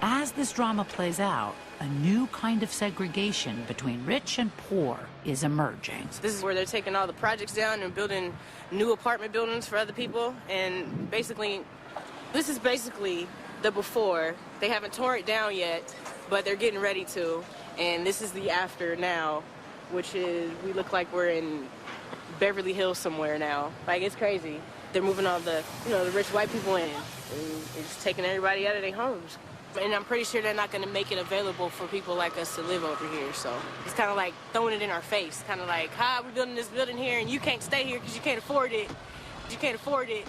As this drama plays out, a new kind of segregation between rich and poor is emerging. This is where they're taking all the projects down and building new apartment buildings for other people. And basically, this is basically the before. They haven't torn it down yet, but they're getting ready to. And this is the after now, which is, we look like we're in Beverly Hills somewhere now. Like, it's crazy. They're moving all the, the rich white people in. And it's taking everybody out of their homes. And I'm pretty sure they're not going to make it available for people like us to live over here. So it's kind of like throwing it in our face. Kind of like, we're building this building here and you can't stay here because you can't afford it. You can't afford it.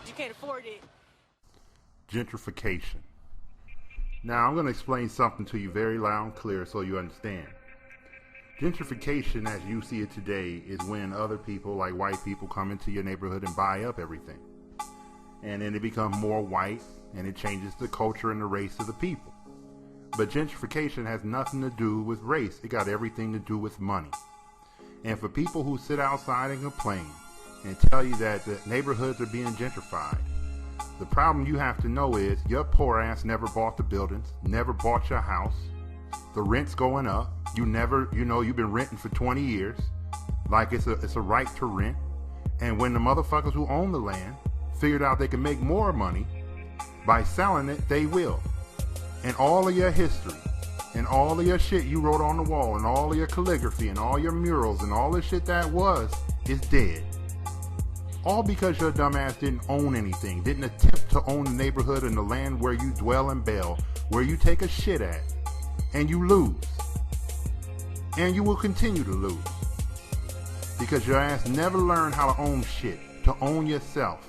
You can't afford it. Gentrification. Now I'm going to explain something to you very loud and clear so you understand. Gentrification as you see it today is when other people like white people come into your neighborhood and buy up everything. And then they become more white and it changes the culture and the race of the people. But gentrification has nothing to do with race. It got everything to do with money. And for people who sit outside and complain and tell you that the neighborhoods are being gentrified, the problem you have to know is your poor ass never bought the buildings, never bought your house. The rent's going up. You've been renting for 20 years. Like it's a right to rent. And when the motherfuckers who own the land figured out they can make more money by selling it, they will. And all of your history and all of your shit you wrote on the wall and all of your calligraphy and all your murals and all the shit that was is dead. All because your dumbass didn't own anything, didn't attempt to own the neighborhood and the land where you dwell and bail, where you take a shit at, and you lose. And you will continue to lose. Because your ass never learned how to own shit, to own yourself.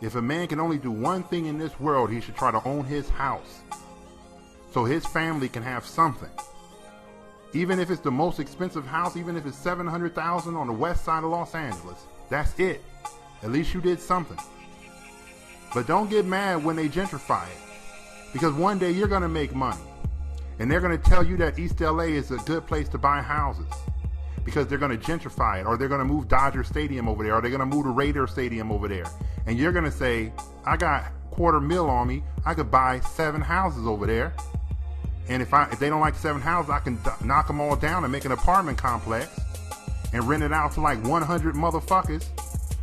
If a man can only do one thing in this world, he should try to own his house. So his family can have something. Even if it's the most expensive house, even if it's $700,000 on the west side of Los Angeles, that's it. At least you did something. But don't get mad when they gentrify it. Because one day you're going to make money. And they're going to tell you that East LA is a good place to buy houses. Because they're going to gentrify it. Or they're going to move Dodger Stadium over there. Or they're going to move the Raider Stadium over there. And you're going to say, I got $250,000 on me. I could buy 7 houses over there. And if they don't like 7 houses, I can knock them all down and make an apartment complex. And rent it out to like 100 motherfuckers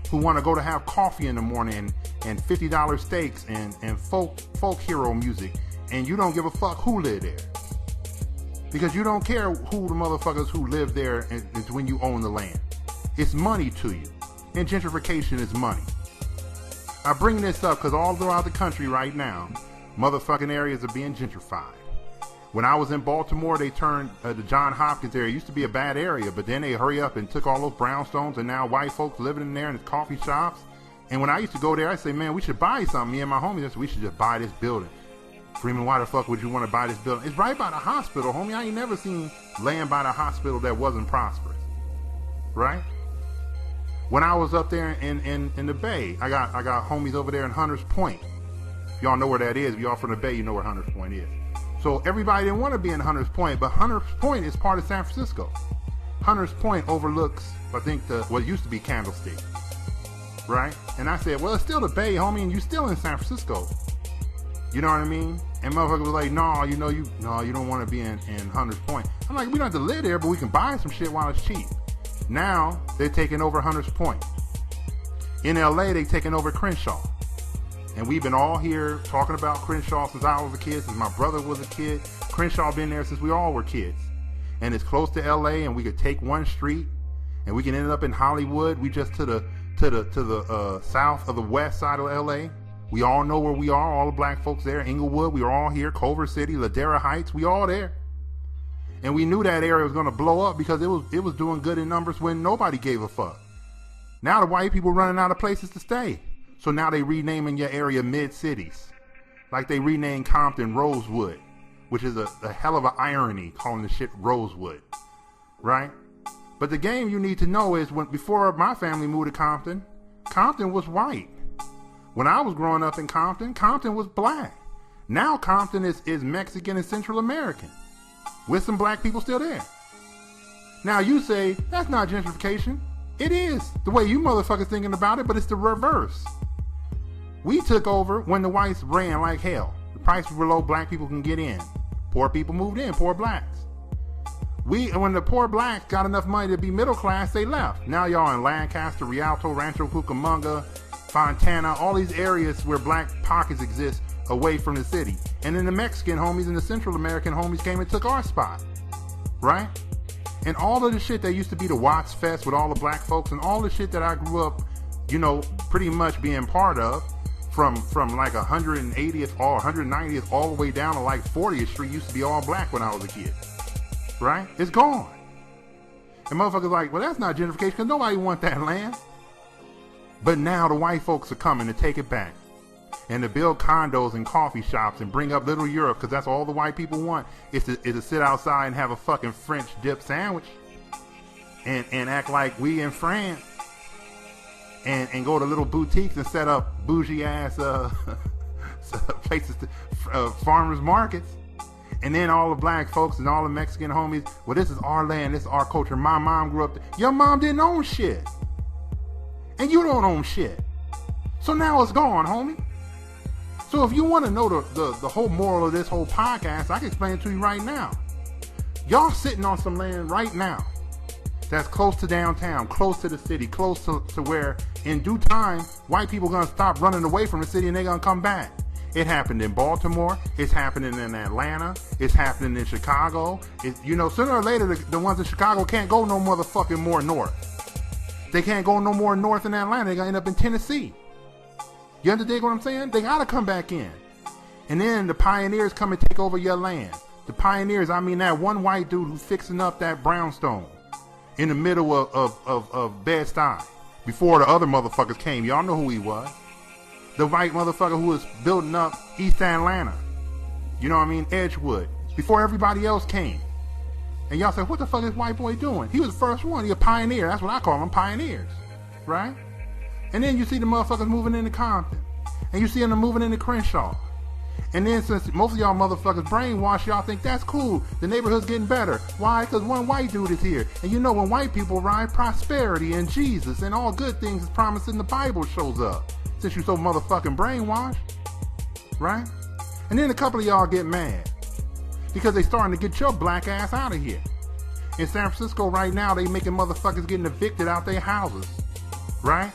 who want to go to have coffee in the morning and $50 steaks and folk hero music. And you don't give a fuck who live there. Because you don't care who the motherfuckers who live there is when you own the land. It's money to you. And gentrification is money. I bring this up because all throughout the country right now, motherfucking areas are being gentrified. When I was in Baltimore, they turned the Johns Hopkins area. It used to be a bad area, but then they hurry up and took all those brownstones, and now white folks living in there in the coffee shops. And when I used to go there, I say, man, we should buy something. Me and my homies, we should just buy this building. Freeman, why the fuck would you want to buy this building? It's right by the hospital, homie. I ain't never seen land by the hospital that wasn't prosperous. Right? When I was up there in the Bay, I got homies over there in Hunters Point. If y'all know where that is, if y'all from the Bay, you know where Hunters Point is. So everybody didn't want to be in Hunters Point, but Hunters Point is part of San Francisco. Hunters Point overlooks, I think, what used to be Candlestick. Right? And I said, well, it's still the Bay, homie, and you still in San Francisco. You know what I mean? And motherfuckers was like, no, you don't want to be in Hunters Point. I'm like, we don't have to live there, but we can buy some shit while it's cheap. Now, they're taking over Hunters Point. In LA, they're taking over Crenshaw. And we've been all here talking about Crenshaw since I was a kid, since my brother was a kid. Crenshaw been there since we all were kids. And it's close to LA, and we could take one street, and we can end up in Hollywood. We just to the south of the west side of LA. We all know where we are, all the black folks there. Inglewood, we are all here. Culver City, Ladera Heights, we all there. And we knew that area was going to blow up because it was doing good in numbers when nobody gave a fuck. Now the white people running out of places to stay. So now they renaming your area mid-cities. Like they renamed Compton Rosewood, which is a hell of an irony calling the shit Rosewood. Right? But the game you need to know is before my family moved to Compton, Compton was white. When I was growing up in Compton, Compton was black. Now Compton is Mexican and Central American, with some black people still there. Now you say, that's not gentrification. It is, the way you motherfuckers thinking about it, but it's the reverse. We took over when the whites ran like hell. prices were low, black people can get in. Poor people moved in, poor blacks. When the poor blacks got enough money to be middle class, they left. Now y'all in Lancaster, Rialto, Rancho Cucamonga, Fontana, all these areas where black pockets exist away from the city. And then the Mexican homies and the Central American homies came and took our spot, right? And all of the shit that used to be the Watts Fest with all the black folks and all the shit that I grew up, pretty much being part of, from like 180th or 190th all the way down to like 40th Street used to be all black when I was a kid, right? It's gone. And motherfuckers like, well, that's not gentrification because nobody want that land. But now the white folks are coming to take it back and to build condos and coffee shops and bring up Little Europe because that's all the white people want is to sit outside and have a fucking French dip sandwich and act like we in France. And go to little boutiques and set up bougie ass places, farmers markets, and then all the black folks and all the Mexican homies. Well, this is our land, this is our culture. My mom grew up. Your mom didn't own shit, and you don't own shit. So now it's gone, homie. So if you want to know the whole moral of this whole podcast, I can explain it to you right now. Y'all sitting on some land right now that's close to downtown, close to the city, close to where in due time, white people are going to stop running away from the city and they're going to come back. It happened in Baltimore. It's happening in Atlanta. It's happening in Chicago. Sooner or later, the ones in Chicago can't go no motherfucking more north. They can't go no more north in Atlanta. They're going to end up in Tennessee. You understand what I'm saying? They got to come back in. And then the pioneers come and take over your land. The pioneers, I mean that one white dude who's fixing up that brownstone in the middle of Bed-Stuy before the other motherfuckers came. Y'all know who he was. The white motherfucker who was building up East Atlanta. You know what I mean? Edgewood. Before everybody else came. And y'all said, what the fuck is this white boy doing? He was the first one. He a pioneer. That's what I call them, pioneers. Right? And then you see the motherfuckers moving into Compton. And you see them moving into Crenshaw. And then since most of y'all motherfuckers brainwash, y'all think that's cool. The neighborhood's getting better. Why? Because one white dude is here. And when white people ride, prosperity and Jesus and all good things is promised in the Bible shows up. Since you so motherfucking brainwashed. Right? And then a couple of y'all get mad. Because they starting to get your black ass out of here. In San Francisco right now, they making motherfuckers getting evicted out their houses. Right?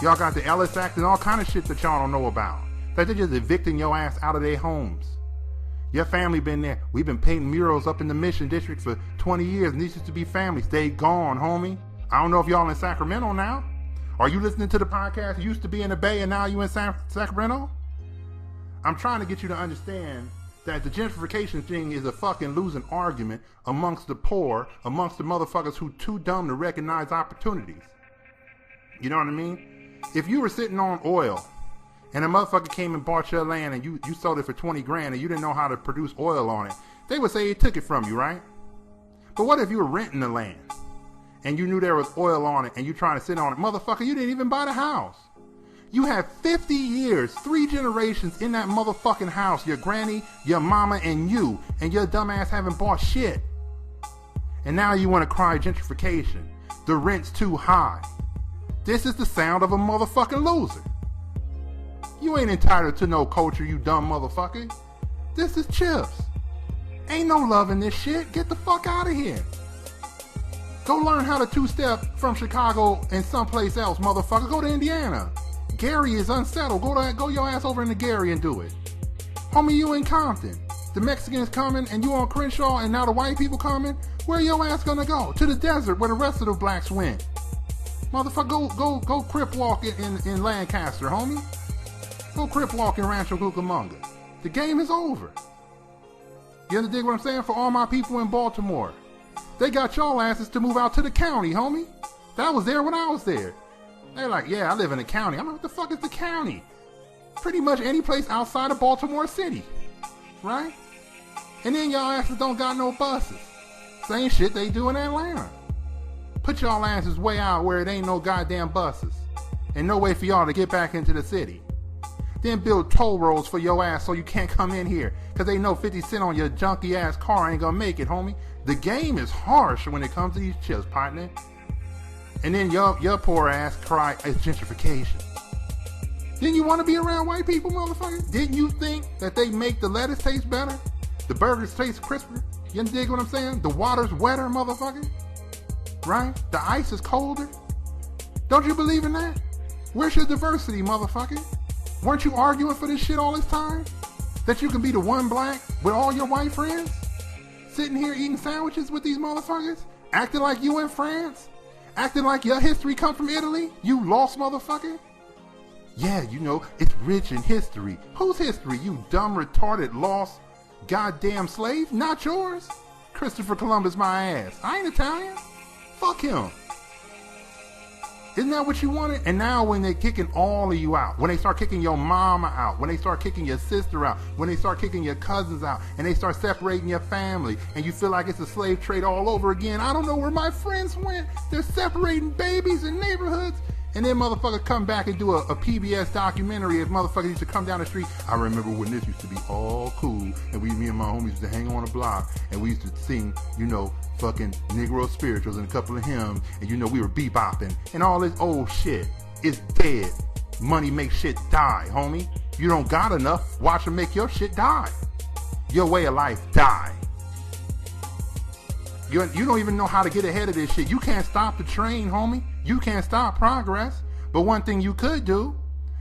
Y'all got the Ellis Act and all kind of shit that y'all don't know about. That they're just evicting your ass out of their homes. Your family been there. We've been painting murals up in the Mission District for 20 years. And these used to be families. They gone, homie. I don't know if y'all in Sacramento now. Are you listening to the podcast? You used to be in the Bay and now you in Sacramento? I'm trying to get you to understand that the gentrification thing is a fucking losing argument amongst the poor, amongst the motherfuckers who too dumb to recognize opportunities. You know what I mean? If you were sitting on oil and a motherfucker came and bought your land and you sold it for 20 grand and you didn't know how to produce oil on it, they would say he took it from you, right? But what if you were renting the land and you knew there was oil on it and you trying to sit on it? Motherfucker, you didn't even buy the house. You have 50 years, 3 generations in that motherfucking house. Your granny, your mama, and you. And your dumbass haven't bought shit. And now you want to cry gentrification. The rent's too high. This is the sound of a motherfucking loser. You ain't entitled to no culture, you dumb motherfucker. This is chips. Ain't no love in this shit. Get the fuck out of here. Go learn how to two-step from Chicago and someplace else, motherfucker. Go to Indiana. Gary is unsettled. Go your ass over into Gary and do it. Homie, you in Compton. The Mexicans coming and you on Crenshaw and now the white people coming. Where your ass gonna go? To the desert where the rest of the blacks went. Motherfucker, go crip walk in Lancaster, homie. Go crip walk in Rancho Cucamonga. The game is over. You understand what I'm saying? For all my people in Baltimore. They got y'all asses to move out to the county, homie. That was there when I was there. They're like, yeah, I live in the county. I'm like, what the fuck is the county? Pretty much any place outside of Baltimore City. Right? And then y'all asses don't got no buses. Same shit they do in Atlanta. Put y'all asses way out where it ain't no goddamn buses. And no way for y'all to get back into the city. Then build toll roads for your ass so you can't come in here. Because they know 50 cent on your junky ass car ain't gonna make it, homie. The game is harsh when it comes to these chips, partner. And then your poor ass cry, it's gentrification. Didn't you want to be around white people, motherfucker? Didn't you think that they make the lettuce taste better? The burgers taste crisper? You dig what I'm saying? The water's wetter, motherfucker? Right? The ice is colder? Don't you believe in that? Where's your diversity, motherfucker? Weren't you arguing for this shit all this time? That you can be the one black with all your white friends? Sitting here eating sandwiches with these motherfuckers? Acting like you in France? Acting like your history come from Italy? You lost motherfucker? Yeah, you know, it's rich in history. Whose history? You dumb, retarded, lost, goddamn slave? Not yours. Christopher Columbus my ass. I ain't Italian. Fuck him. Isn't that what you wanted? And now when they're kicking all of you out, when they start kicking your mama out, when they start kicking your sister out, when they start kicking your cousins out, and they start separating your family, and you feel like it's a slave trade all over again, I don't know where my friends went. They're separating babies in neighborhoods. And then motherfuckers come back and do a PBS documentary as motherfuckers used to come down the street. I remember when this used to be all cool, and me and my homies used to hang on the block, and we used to sing, you know, fucking Negro spirituals and a couple of hymns, and you know, we were bebopping, and all this old shit is dead. Money makes shit die, homie. You don't got enough, watch them make your shit die. Your way of life die. You don't even know how to get ahead of this shit. You can't stop the train, homie. You can't stop progress. But one thing you could do,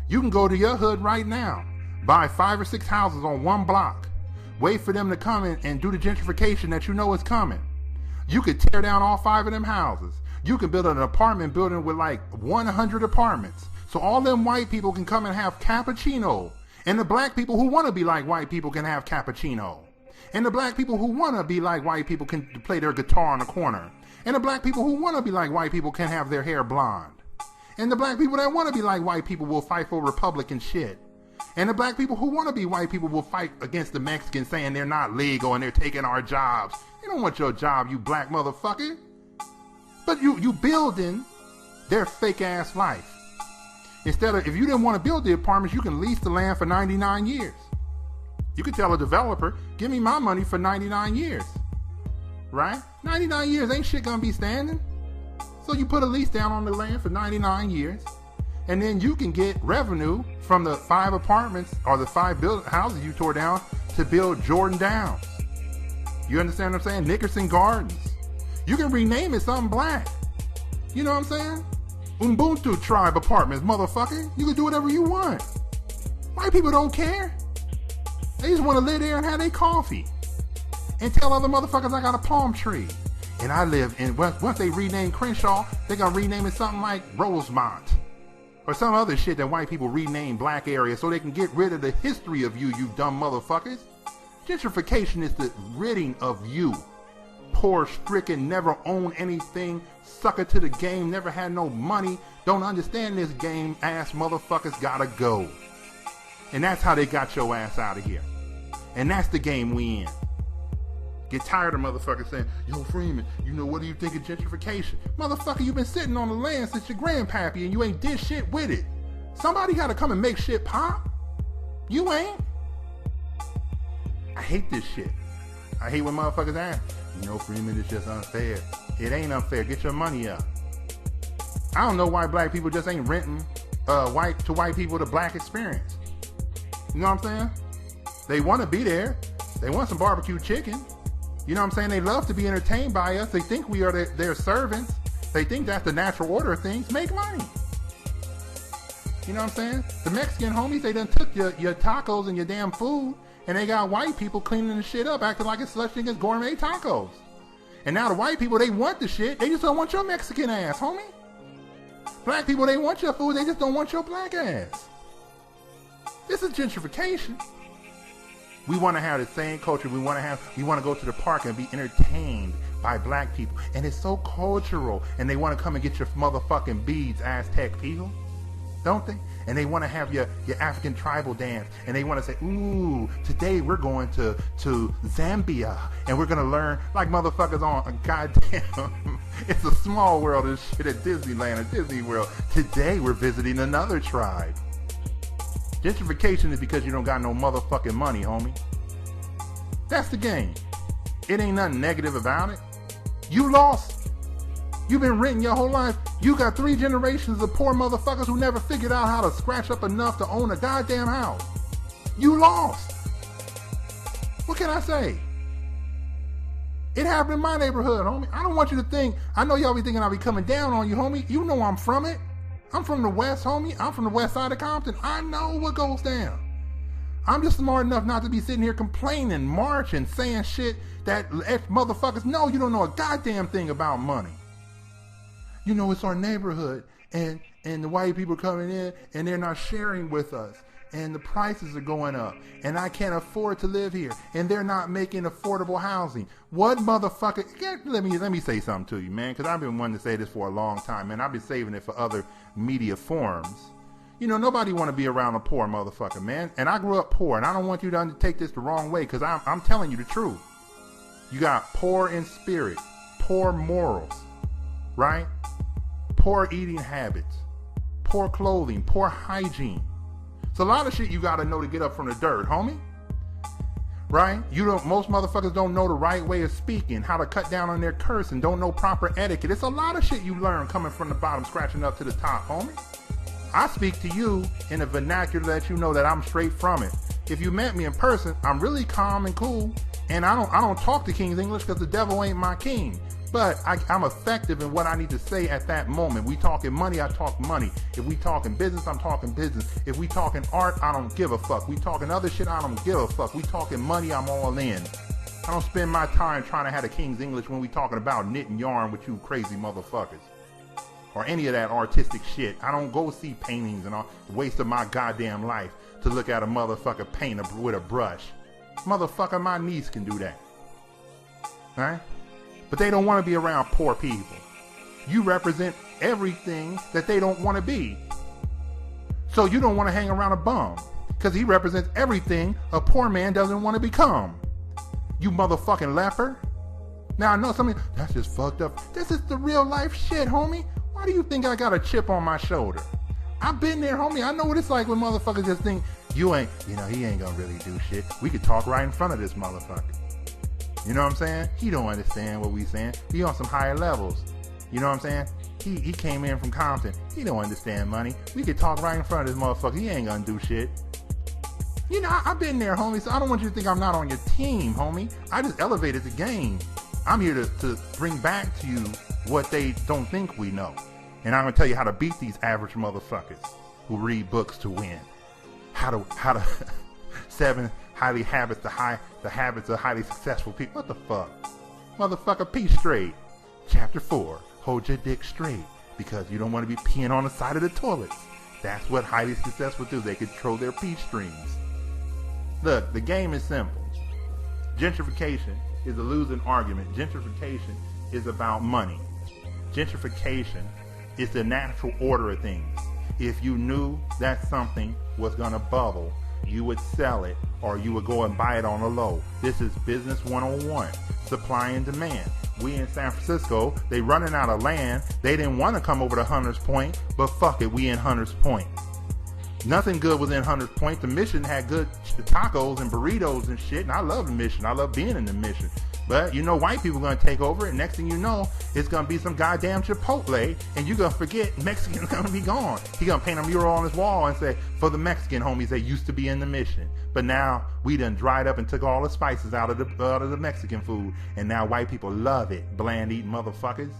you can go to your hood right now, buy 5 or 6 houses on one block, wait for them to come in and do the gentrification that you know is coming. You could tear down all 5 of them houses. You can build an apartment building with like 100 apartments. So all them white people can come and have cappuccino. And the black people who want to be like white people can have cappuccino. And the black people who want to be like white people can play their guitar in the corner. And the black people who want to be like white people can have their hair blonde. And the black people that want to be like white people will fight for Republican shit. And the black people who want to be white people will fight against the Mexicans saying they're not legal and they're taking our jobs. You don't want your job, you black motherfucker. But you building their fake ass life. Instead of, if you didn't want to build the apartments, you can lease the land for 99 years. You could tell a developer, give me my money for 99 years. Right? 99 years ain't shit gonna be standing. So you put a lease down on the land for 99 years, and then you can get revenue from the 5 apartments or the 5 houses you tore down to build Jordan Downs. You understand what I'm saying? Nickerson Gardens. You can rename it something black. You know what I'm saying? Ubuntu Tribe Apartments, motherfucker. You can do whatever you want. White people don't care. They just want to live there and have their coffee. And tell other motherfuckers I got a palm tree. And I live in, once they rename Crenshaw, they're going to rename it something like Rosemont. Or some other shit that white people rename black areas so they can get rid of the history of you dumb motherfuckers. Gentrification is the ridding of you. Poor, stricken, never owned anything, sucker to the game, never had no money, don't understand this game, ass motherfuckers gotta go. And that's how they got your ass out of here. And that's the game we in. Get tired of motherfuckers saying, yo, Freeman, you know, what do you think of gentrification? Motherfucker, you been sitting on the land since your grandpappy and you ain't did shit with it. Somebody gotta come and make shit pop. You ain't. I hate this shit. I hate when motherfuckers ask, you know, Freeman, it's just unfair. It ain't unfair. Get your money up. I don't know why black people just ain't renting white people the black experience. You know what I'm saying? They want to be there. They want some barbecue chicken. You know what I'm saying? They love to be entertained by us. They think we are their servants. They think that's the natural order of things. Make money. You know what I'm saying? The Mexican homies, they done took your tacos and your damn food, and they got white people cleaning the shit up, acting like it's such thing as gourmet tacos. And now the white people, they want the shit. They just don't want your Mexican ass, homie. Black people, they want your food. They just don't want your black ass. This is gentrification. We want to have the same culture. We want to go to the park and be entertained by black people. And it's so cultural. And they want to come and get your motherfucking beads, Aztec people. Don't they? And they want to have your African tribal dance. And they want to say, ooh, today we're going to Zambia. And we're going to learn like motherfuckers on, goddamn, it's a small world and shit at Disneyland or Disney World. Today we're visiting another tribe. Gentrification is because you don't got no motherfucking money, homie. That's the game. It ain't nothing negative about it. You lost. You've been renting your whole life. You got 3 generations of poor motherfuckers who never figured out how to scratch up enough to own a goddamn house. You lost. What can I say? It happened in my neighborhood, homie. I don't want you to think, I know y'all be thinking I'll be coming down on you, homie. You know I'm from it. I'm from the West, homie. I'm from the west side of Compton. I know what goes down. I'm just smart enough not to be sitting here complaining, marching, saying shit that motherfuckers know you don't know a goddamn thing about money. You know, it's our neighborhood, and the white people coming in, and they're not sharing with us, and the prices are going up, and I can't afford to live here, and they're not making affordable housing. What motherfucker? Let me say something to you, man, because I've been wanting to say this for a long time, man. I've been saving it for other media forums. You know, nobody want to be around a poor motherfucker, man. And I grew up poor, and I don't want you to take this the wrong way, because I'm telling you the truth. You got poor in spirit, poor morals, right? Poor eating habits, poor clothing, poor hygiene. It's a lot of shit you got to know to get up from the dirt, homie. Right? Most motherfuckers don't know the right way of speaking, how to cut down on their cursing, don't know proper etiquette. It's a lot of shit you learn coming from the bottom, scratching up to the top, homie. I speak to you in a vernacular that you know that I'm straight from it. If you met me in person, I'm really calm and cool, and I don't talk to King's English because the devil ain't my king. But I'm effective in what I need to say at that moment. We talking money, I talk money. If we talking business, I'm talking business. If we talking art, I don't give a fuck. We talking other shit, I don't give a fuck. We talking money, I'm all in. I don't spend my time trying to have a King's English when we talking about knitting yarn with you crazy motherfuckers. Or any of that artistic shit. I don't go see paintings and all waste of my goddamn life to look at a motherfucker paint with a brush. Motherfucker, my niece can do that. Alright? But they don't want to be around poor people. You represent everything that they don't want to be. So you don't want to hang around a bum. Because he represents everything a poor man doesn't want to become. You motherfucking leper. Now I know something, that's just fucked up. This is the real life shit, homie. Why do you think I got a chip on my shoulder? I've been there, homie. I know what it's like when motherfuckers just think, he ain't gonna really do shit. We could talk right in front of this motherfucker. You know what I'm saying? He don't understand what we saying. He on some higher levels. You know what I'm saying? He came in from Compton. He don't understand money. We could talk right in front of this motherfucker. He ain't gonna do shit. You know, I've been there, homie, so I don't want you to think I'm not on your team, homie. I just elevated the game. I'm here to bring back to you what they don't think we know. And I'm gonna tell you how to beat these average motherfuckers who read books to win. How to 7 highly habits, the habits of highly successful people. What the fuck? Motherfucker, pee straight. Chapter 4, hold your dick straight because you don't want to be peeing on the side of the toilets. That's what highly successful do. They control their pee streams. Look, the game is simple. Gentrification is a losing argument. Gentrification is about money. Gentrification is the natural order of things. If you knew that something was gonna bubble, you would sell it or you would go and buy it on a low. This is business 101, supply and demand. We in San Francisco, they running out of land. They didn't want to come over to Hunters Point, but fuck it, we in Hunters Point. Nothing good was in Hunters Point. The Mission had good tacos and burritos and shit, and I love the Mission. I love being in the Mission. But you know white people are going to take over, and next thing you know, it's going to be some goddamn Chipotle, and you're going to forget Mexican's going to be gone. He's going to paint a mural on his wall and say, for the Mexican homies that used to be in the Mission. But now we done dried up and took all the spices out of the Mexican food, and now white people love it, bland-eating motherfuckers.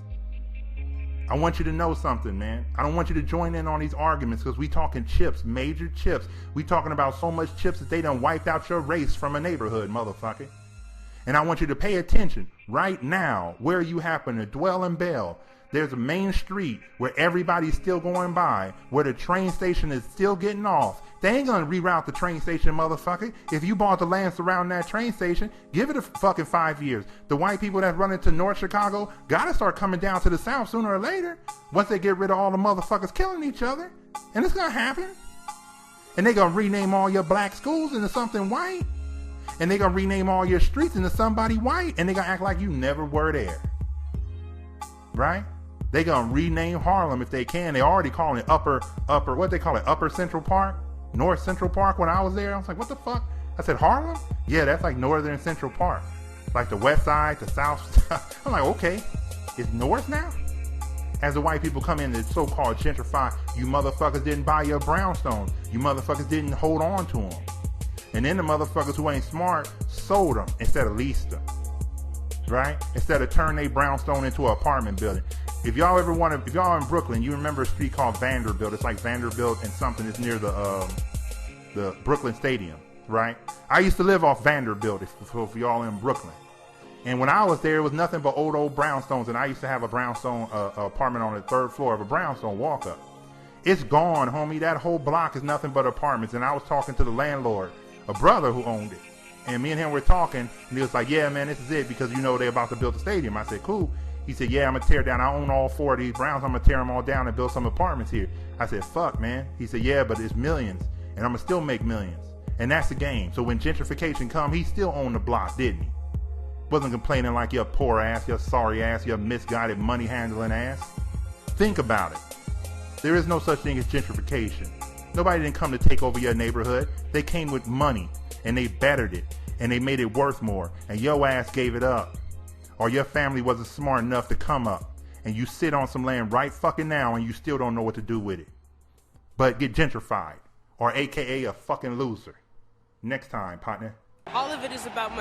I want you to know something, man. I don't want you to join in on these arguments because we talking chips, major chips. We talking about so much chips that they done wiped out your race from a neighborhood, motherfucker. And I want you to pay attention right now where you happen to dwell in Bell. There's a main street where everybody's still going by, where the train station is still getting off. They ain't gonna reroute the train station, motherfucker. If you bought the land surrounding that train station, give it a fucking 5 years. The white people that run into North Chicago gotta start coming down to the South sooner or later once they get rid of all the motherfuckers killing each other. And it's gonna happen. And they gonna rename all your black schools into something white. And they gonna rename all your streets into somebody white. And they gonna act like you never were there. Right? They gonna rename Harlem if they can. They already calling it upper, what they call it, Upper Central Park? North Central Park. When I was there, I was like, what the fuck? I said, Harlem? Yeah, that's like Northern Central Park. Like the west side, the south side. I'm like, okay, it's north now? As the white people come in to so-called gentrify, you motherfuckers didn't buy your brownstones. You motherfuckers didn't hold on to them. And then the motherfuckers who ain't smart sold them instead of leased them. Right? Instead of turning their brownstone into an apartment building. If y'all if y'all in Brooklyn, you remember a street called Vanderbilt. It's like Vanderbilt and something that's near the Brooklyn Stadium, right? I used to live off Vanderbilt if y'all in Brooklyn. And when I was there, it was nothing but old brownstones. And I used to have a brownstone apartment on the 3rd floor of a brownstone walk-up. It's gone, homie. That whole block is nothing but apartments. And I was talking to the landlord, a brother who owned it. And me and him were talking, and he was like, yeah, man, this is it, because they're about to build a stadium. I said, cool. He said, yeah, I'm going to tear down. I own all 4 of these Browns. I'm going to tear them all down and build some apartments here. I said, fuck, man. He said, yeah, but it's millions, and I'm going to still make millions. And that's the game. So when gentrification come, he still owned the block, didn't he? Wasn't complaining like your poor ass, your sorry ass, your misguided money handling ass. Think about it. There is no such thing as gentrification. Nobody didn't come to take over your neighborhood. They came with money, and they bettered it, and they made it worth more, and your ass gave it up. Or your family wasn't smart enough to come up, and you sit on some land right fucking now, and you still don't know what to do with it. But get gentrified, or AKA a fucking loser. Next time, partner. All of it is about money.